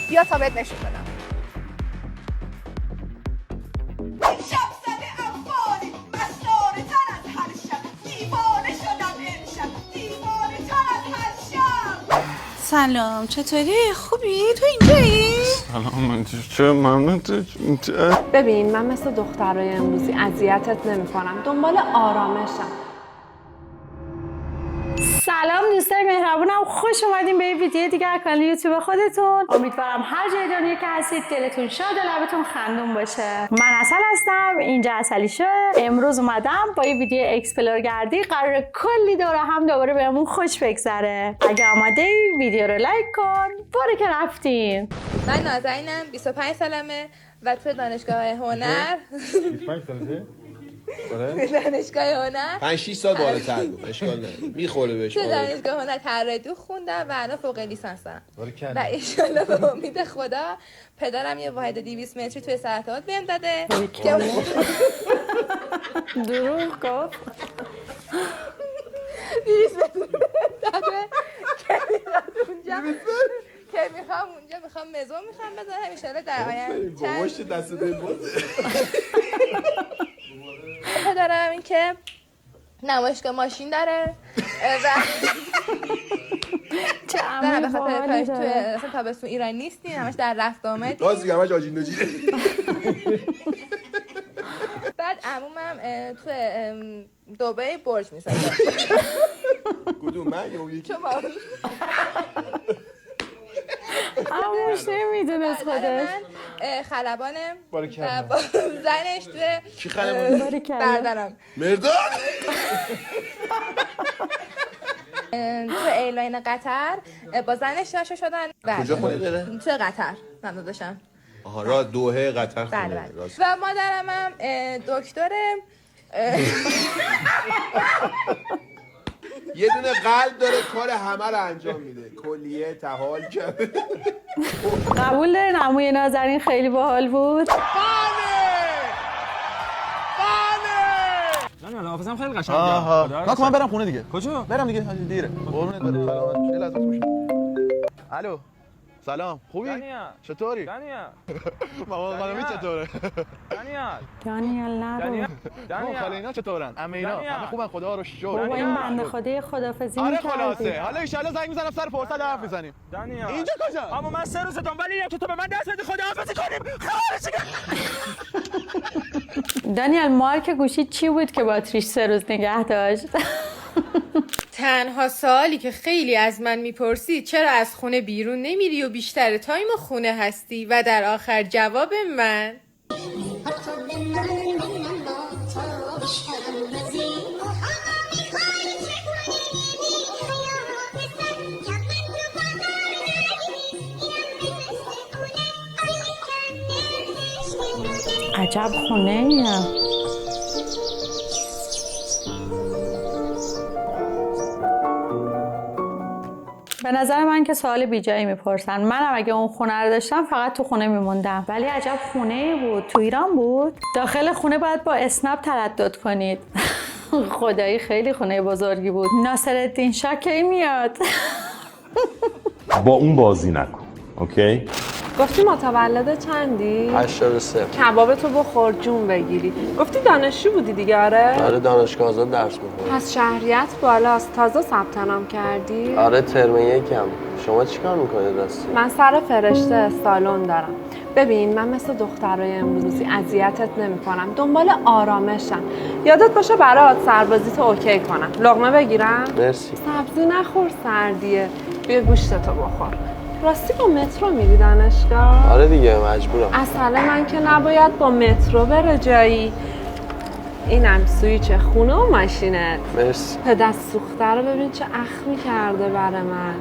بیا تا بهت نشون بدم. سلام، چطوری؟ خوبی؟ تو اینجایی؟ سلام، چه ممنون. ببین من مثل دخترای امروزی اذیتت نمی‌کنم، دنبال آرامشم. سلام دوستای مهربونم، خوش اومدین به یه ویدیو دیگه از کانال یوتیوب خودتون. امیدوارم هر جای دنیا که هستید دلتون شاد و لبتون خندون باشه. من عسل هستم، اینجا عسلی شو. امروز اومدم با یه ویدیو اکسپلور گردی، قراره کلی دوره هم دوباره بهمون خوش بگذره. اگه آماده ای ویدیو رو لایک کن، برو که رفتیم. من نازنینم، 25 سالمه و تو دانشگاه هنر 25 سالته؟ دانشگاه هنر 5-6 سال بالاتر بود، اشکال نداره، میخوره بهش. تو دانشگاه هنر طراحی دو خوندم و الان فوق لیسانس دارم و ان انشالله به امید خدا پدرم یه واحد 200 متری توی سرطان بهم داده که دروغ گفت. 200 متری داده که میخوام اونجا مزون میخوام بذارم انشالله در آینده. باباش دست به بازه. پدرم این که نمایشگاه ماشین داره و چه دارم به عمل خاطر باحالی کارش داره. توی اصلا تابستون ایران نیستیم، همش در رفت آمد. راست میگم، همش آجین نجیره. بعد عمومم تو دبی برج میسازه. کدوم من یا اون یکی؟ چون عموش نمیدونست خودش. من خلبانه باریکلا. با زنش توی کی خلبانه؟ باریکلا. بردارم مرداد؟ تو ایرلاین قطر با زنش ناشو شدن. کجا خونه داره؟ تو قطر من داداشم. آها، راه دوحه قطر بله خونه. بله. راست. و مادرم هم دکتره. یه دونه قلب داره، کار همه رو انجام میده، کلیه تحال کرده. قبول دارین عموی نازنین خیلی باحال بود. نه حافظم خیلی قشنگه. آها من برم خونه دیگه. کجا؟ برم دیگه، دیره. قربونت برم. سلامت. یه لحظه گوش. الو. سلام، خوبی؟ چطوری؟ دانیال. مامان خانمی چطوره؟ دانیال نرو. خاله اینا چطورن؟ عمه اینا همه خوبن، خدا رو شکر. بابا این بنده خدای خدافظی آره می‌کردی. خلاصه، حالا ان شاءالله زنگ میزنم سر فرصت حرف بزنیم. اینجا کجا؟ اما من 3 روز دنبال اینم که تو به من دست بدی خداحافظی کنیم. دانیال مارک گوشی چی بود که باتریش 3 روز نگه داشت؟ تنها سوالی که خیلی از من میپرسی چرا از خونه بیرون نمیری و بیشتر تایم خونه هستی و در آخر جواب من عجب خونه ایه. به نظر من که سوال بیجایی میپرسن. منم اگه اون خونه رو داشتم فقط تو خونه میموندم. ولی عجب خونه بود. تو ایران بود. داخل خونه باید با اسنپ تردد کنید. خدایی خیلی خونه بزرگی بود. ناصرالدین شاه کی میاد؟ با اون بازی نکن، اوکی؟ گفتی متولد چندی؟ 83. کباب تو بخور جون بگیری. گفتی دانشجو بودی دیگه؟ آره دانشگاه آزاد درس می‌خونم. پس شهریت بالاست. تازه ثبت نام کردی؟ آره ترم یکم. شما چیکار میکنید راستی؟ من سر فرشته سالن دارم. ببین من مثل دخترای امروزی اذیتت نمی‌کنم، دنبال آرامشم. یادت باشه برات سربازیتو اوکی کنم. لقمه بگیرم؟ مرسی. سبزی نخور، سردیه. بیا گوشتتو بخور. راستی با مترو میری دانشگاه؟ آره دیگه مجبورم. اصلا من که نباید با مترو بره جایی. اینم سویچ خونه و ماشینت. مرسی. پدر سوخته رو ببین چه اخمی کرده برای من.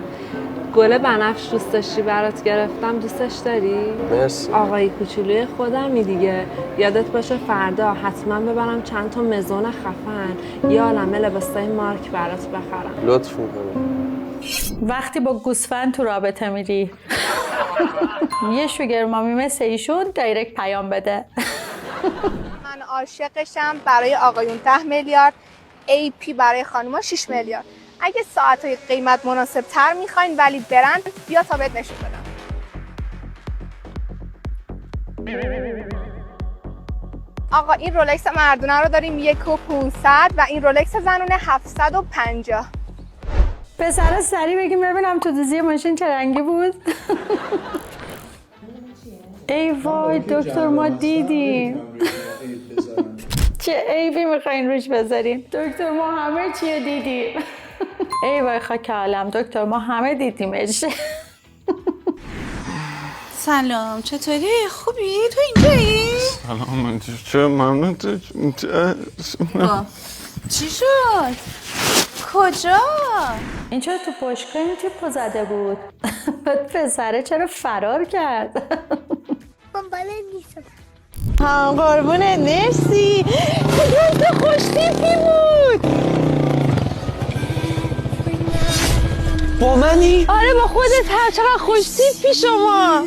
گل بنفش دوست داشتی برات گرفتم، دوستش داری؟ مرسی. آقای کوچولوی خودمی دیگه. یادت باشه فردا حتما ببرم چند تا مزون خفن یه عالمه لباسای مارک برات بخرم. لطف میکنی. وقتی با گوسفند تو رابطه میری یه شوگر مامی مثل ایشون دایرکت پیام بده. من عاشقشم. برای آقایون 10 میلیارد، AP برای خانوما 6 میلیارد. اگه ساعت‌های قیمت مناسب تر میخواین ولی برند، بیا تا بهت نشون بدم. آقا این رولکس مردونه رو داریم 1,500 و این رولکس زنونه 750. پسر سریع بگیم ببینم تو دوزی ماشین چه رنگی بود. ای وای دکتر ما دیدیم. چه عیبی میخواین روش بذاریم؟ دکتر ما همه چیه دیدیم. ای وای خاک عالم دکتر ما همه دیدیمش. سلام چطوری؟ خوبی؟ تو اینجایی؟ سلام چه ممنون چی شد؟ کجا؟ این چرا تو باشگاه این تیپو زده بود؟ پسره چرا فرار کرد؟ ها قربونت مرسی. خودت خوشتیپی بود. با منی؟ آره با خودت هر چقدر خوشتیپی شما.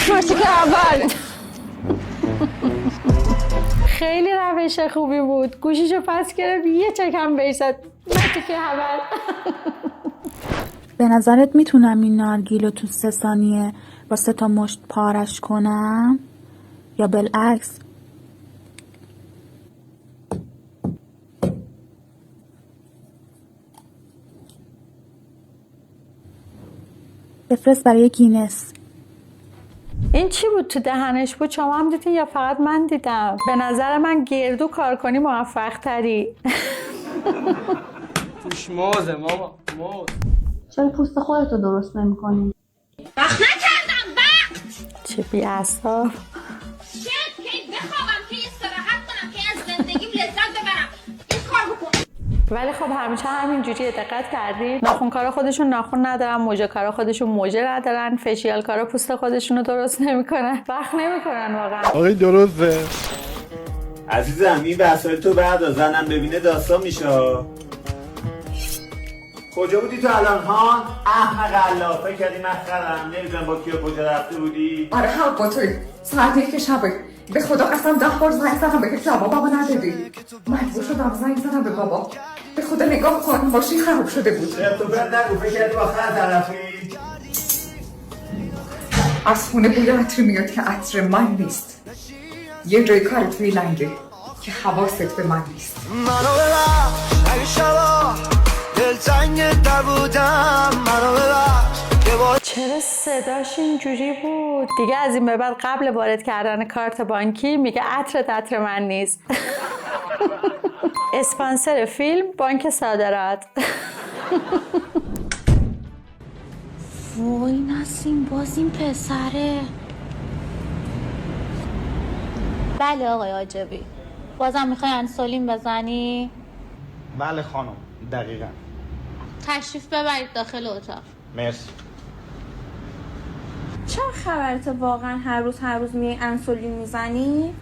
مرسی که اول. خیلی روش خوبی بود. گوشیشو پس گرفت یه چکم بهش زد. مرسی که اول. به نظرت میتونم این نارگیل رو تو 3 ثانیه با 3 تا مشت پارش کنم؟ یا بالعکس؟ بفرست برای گینس. این چی بود تو دهنش بود؟ شما هم دیدین یا فقط من دیدم؟ به نظر من گردو کار کنی موفق تری. توش موزه ماما موز. چرا پوست خودتو درست نمی کنی؟ وقت نکردم وقت. چه بی‌اعصاب. شاید که بخوابم که استراحت کنم که از زندگیم لذت ببرم. این کار بکن. ولی خب همیشه همینجوری دقت کردی؟ ناخونکارا خودشون ناخون ندارن، موژه‌کارا خودشون موژه ندارن، فشیالکارا پوست خودشونو درست نمیکنن. وقت نمیکنن واقعا. آقای درسته. عزیزم این وسایل تو بعد زنم ببینه داستان میشه. کجا بودی تو الان ها؟ احمق الله فکر کردی مسخره‌ام نمیدونم با کیا کجا رفته بودی؟ آره هم با توی ساعت 1 شبه به خدا قسم 10 بار زنگ زدم بهت جوابمو ندادی. مجبور شدم زنگ زدم به بابا. به خدا نگاه کن ماشین خراب شده بود. تو بعد نگو فکر کردی با خر طرفی؟ از خونه بوی عطر میاد که عطر من نیست. یه جای کار توی لنگه که حواست به من نیست. منو ببخش اگه شبا دلتنگ تر بودم. منو ببخش چرا صداش اینجوری بود؟ دیگه از این به بعد قبل وارد کردن کارت بانکی میگه عطر من نیست. اسپانسر فیلم بانک صادرات. وای نسیم باز این پسره. بله آقای عاجبی بازم میخوای انسولین بزنی؟ بله خانم دقیقاً. تشریف ببرید داخل اتاق. مرسی. چرا خبرت واقعا هر روز میای انسولین میزنی؟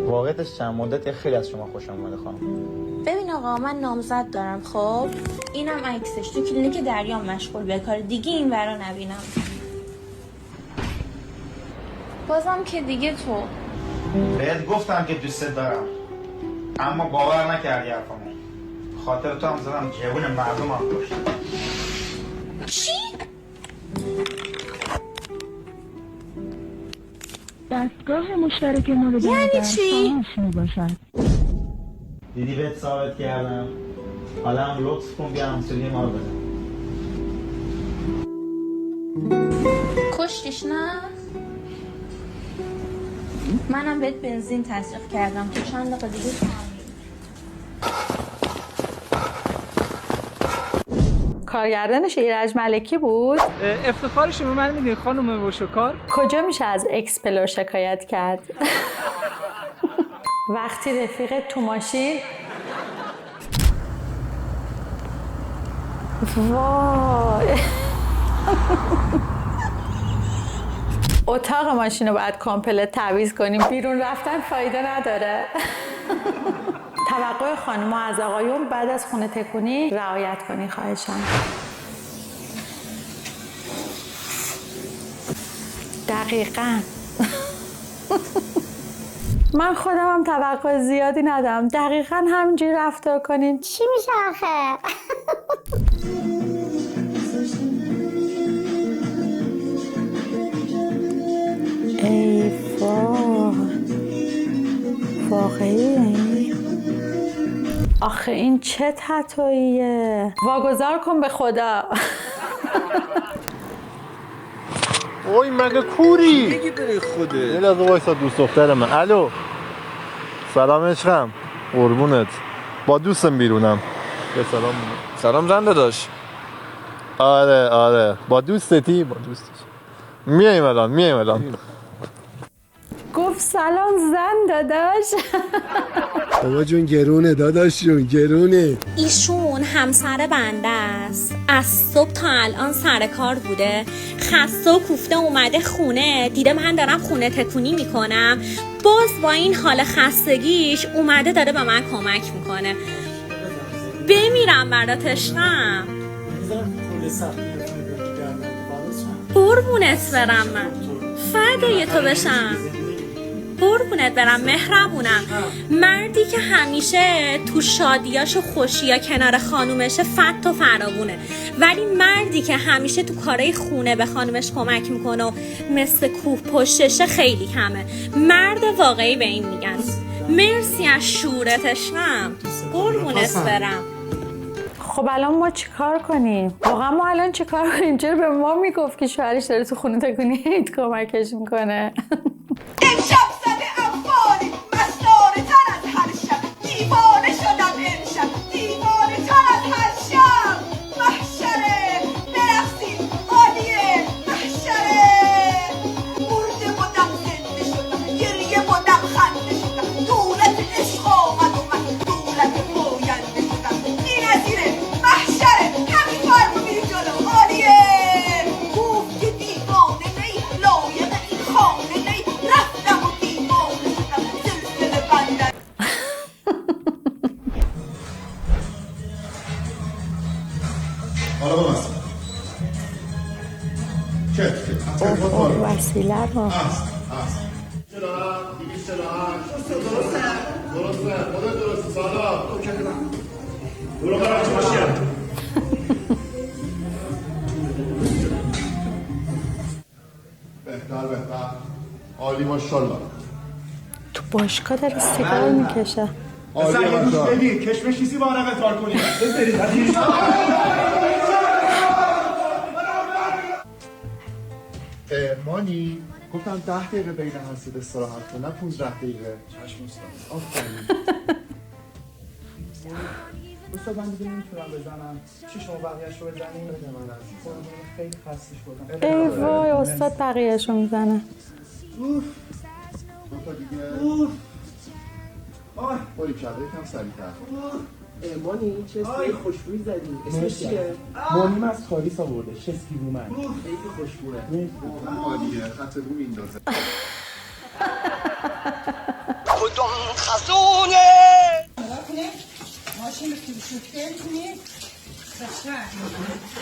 واقعیتش چند مدت خیلی از شما خوشم اومده خانم. ببین آقا من نامزد دارم خب اینم عکسش تو کلینیک دریام مشغول به کار دیگه این ورا نبینم. بازم که دیگه تو بهت گفتم که دوست دارم اما باور نکردی حرفمو. خاطر تو هم زدم جوون مردم هم کشت. چی؟ دستگاه مشترک ما رو یعنی چی؟ دیدی بهت ثابت کردم. حالا هم لطف کن بیا انسولین ما رو بزن. کشتیش نه؟ منم بهت بنزین تزریق کردم تو چند دقیقه دیگه کارگردانش ایرج ملکی بود. افتخارش به من میدین خانم وشوکار. کجا میشه از اکسپلور شکایت کرد؟ وقتی رفیقت تو ماشین وای اتاق ماشین رو باید کامپلت تعویض کنیم. بیرون رفتن فایده نداره. توقع خانم‌ها از آقایون بعد از خونه تکونی رعایت کنی خواهشاً. دقیقاً. من خودم هم توقع زیادی ندارم. دقیقاً همینجوری رفتار کنین. چی میشه آخه؟ واقعی؟ آخه این چه تتوییه؟ واگذار کن به خدا. اوی مگه کوری؟ بگی بری خوده. یه لحظه وایسا دوست دختر من. الو. سلام عشقم. قربونت. با دوستم بیرونم. به سلام. سلام زن داداش. آره با دوستتی؟ با دوستش. میایم الان. گفت سلام زن داداش. بابا جون گرونه داداش جون گرونه. ایشون همسر بنده است. از صبح تا الان سر کار بوده، خسته و کوفته اومده خونه، دیده من دارم خونه تکونی میکنم، باز با این حال خستگیش اومده داره به من کمک میکنه. بمیرم برات عشقم. قربونت برم، من فدای تو بشم. قربونت برم، مهربونم. مردی که همیشه تو شادیاش و خوشیا کنار خانومشه فت و فراوونه، ولی مردی که همیشه تو کارهای خونه به خانومش کمک میکنه و مثل کوه پشتشه خیلی کمه. مرد واقعی به این میگن. مرسی از شورتشم. قربونت برم. خب الان ما چیکار کنیم؟ واقعا ما الان چیکار کنیم؟ چرا به ما میگفت که شوهرش داره تو خونه تکونی هیت کمکش میکنه؟ امشب زده افغانی مستانه تر از هر شب، دیوانه شدم امشب، دیوانه تر از هر شب. محشره برقصید عالیه، محشره مرده بودم زنده شدم، گریه بودم خنده شدم، دولت عشق آمد و من دولت پاینده شدم. این نظیره محشره، همین فرمو میری جلو عالیه. گفت که دیوانه نی لایق این خانه نی، رفتم و دیوانه شدم سلسله بندن. حالا ببست وسیله رو درسته سالا برو برای چه باشیم. بهتر عالی ماشاءالله. تو باشگاه داره سیگار میکشه. عالی ماشاءالله. کشمش چیزی با آرم اتوار کنیم. مانی گفتم 10 دقیقه بین هستید استراحت کن، نه 15 دقیقه. چشم استاد. آفرین. استاد من دیگه نمیتونم بزنم. چی شما بقیه‌اش رو بزنیم؟ بده من از خیلی خسته شدم. ای وای استاد بقیه‌اش رو میزنه. اوف. دو تا دیگه. اوف. آه. باری کرده یکم سریع‌تر. مانی چه اسمی خوشبویی زدی؟ اسمش چیه؟ مانیم از کاریس آورده. شسکی بومن. خیلی خوشبوه. عالیه. خط رو میندازه. کدوم خزونه ماشین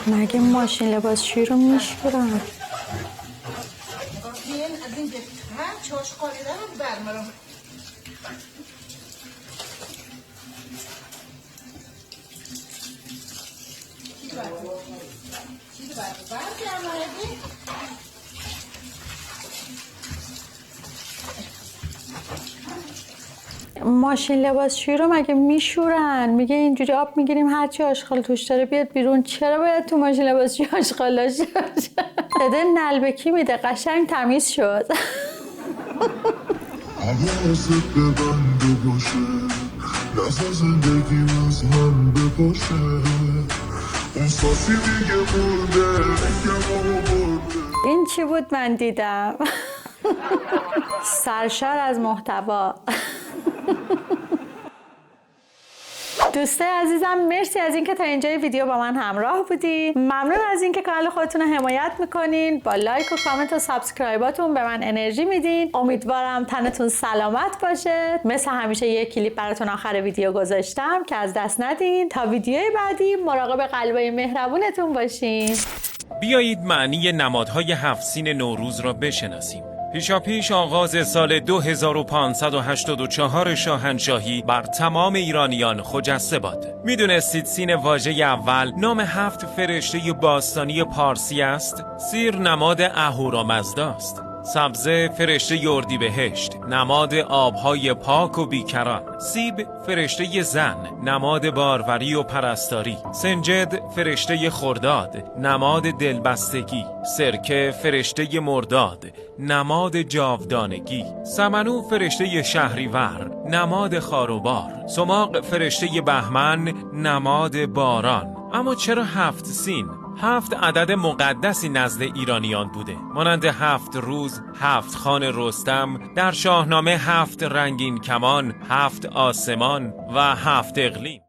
مگه ماشین لباسشویی رو میشورن؟ از این چاش خالیده رو برمارم. ماشین لباسشویی رو مگه میشورن؟ میگه اینجوری آب میگیریم هرچی آشغال توش داره بیاد بیرون. چرا باید تو ماشین لباسشویی آشغال داشته باشه؟ صدای نلبکی میده، قشنگ تمیز شد. حواست به بنده باشه، نزا زندگیم از هم بپاشه، اون ساسی دیگه برده، این چی بود من دیدم؟ سرشار از محتوا. دوستای عزیزم مرسی از اینکه تا اینجای ویدیو با من همراه بودین. ممنون از اینکه کانال خودتون رو حمایت میکنین. با لایک و کامنت و سابسکرایباتون به من انرژی میدین. امیدوارم تنتون سلامت باشه. مثل همیشه یک کلیپ براتون آخر ویدیو گذاشتم که از دست ندین. تا ویدیوی بعدی مراقب قلبای مهربونتون باشین. بیایید معنی نمادهای 7 سین نوروز را بشناسیم. پیشاپیش آغاز سال 2584 شاهنشاهی بر تمام ایرانیان خجسته باد. میدونستید سین واژه اول نام 7 فرشته باستانی پارسی است؟ سیر نماد اهورامزدا است. سبزه فرشته اردیبهشت، نماد آبهای پاک و بیکران. سیب فرشته زن، نماد باروری و پرستاری. سنجد فرشته خرداد، نماد دلبستگی. سرکه فرشته مرداد، نماد جاودانگی. سمنو فرشته شهریور، نماد خاروبار. سماق فرشته بهمن، نماد باران. اما چرا 7 سین؟ 7 عدد مقدسی نزد ایرانیان بوده، مانند 7 روز، 7 خان رستم، در شاهنامه 7 رنگین کمان، 7 آسمان و 7 اقلیم.